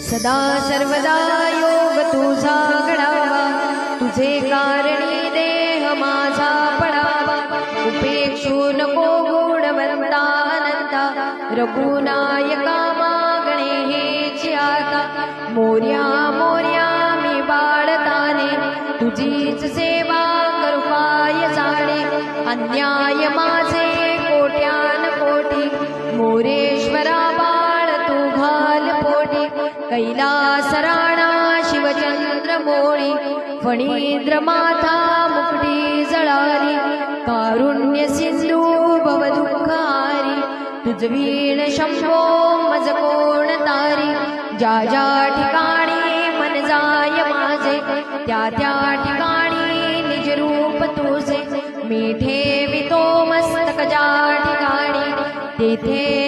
सदा सर्वदा योग तुझा घडावा, तुझे कारणी देह माझा पडावा. उपेक्षू नको गुणवंता अनंता, रघुनायका मागणे हेची आता. मोर्या मोर्या मी बाळताने, तुझीच सेवा करू काय जाणे. अन्याय माझे कोट्यान कोटी, मोरेश्वरा बाळ तू घाल पोटी. कैलास राणा शिवचंद्र मोळी, फणींद्र माथा मुकुटी जळाली. कारुण्य सिंधू भव दुःखारी, तुझवीण शंभो मज कोण तारी. ज्या ज्या ठिकाणी मन जाय माझे, त्या त्या ठिकाणी निज रूप तुझे. मी ठेवितो मस्तक ज्या ठिकाणी, तेथे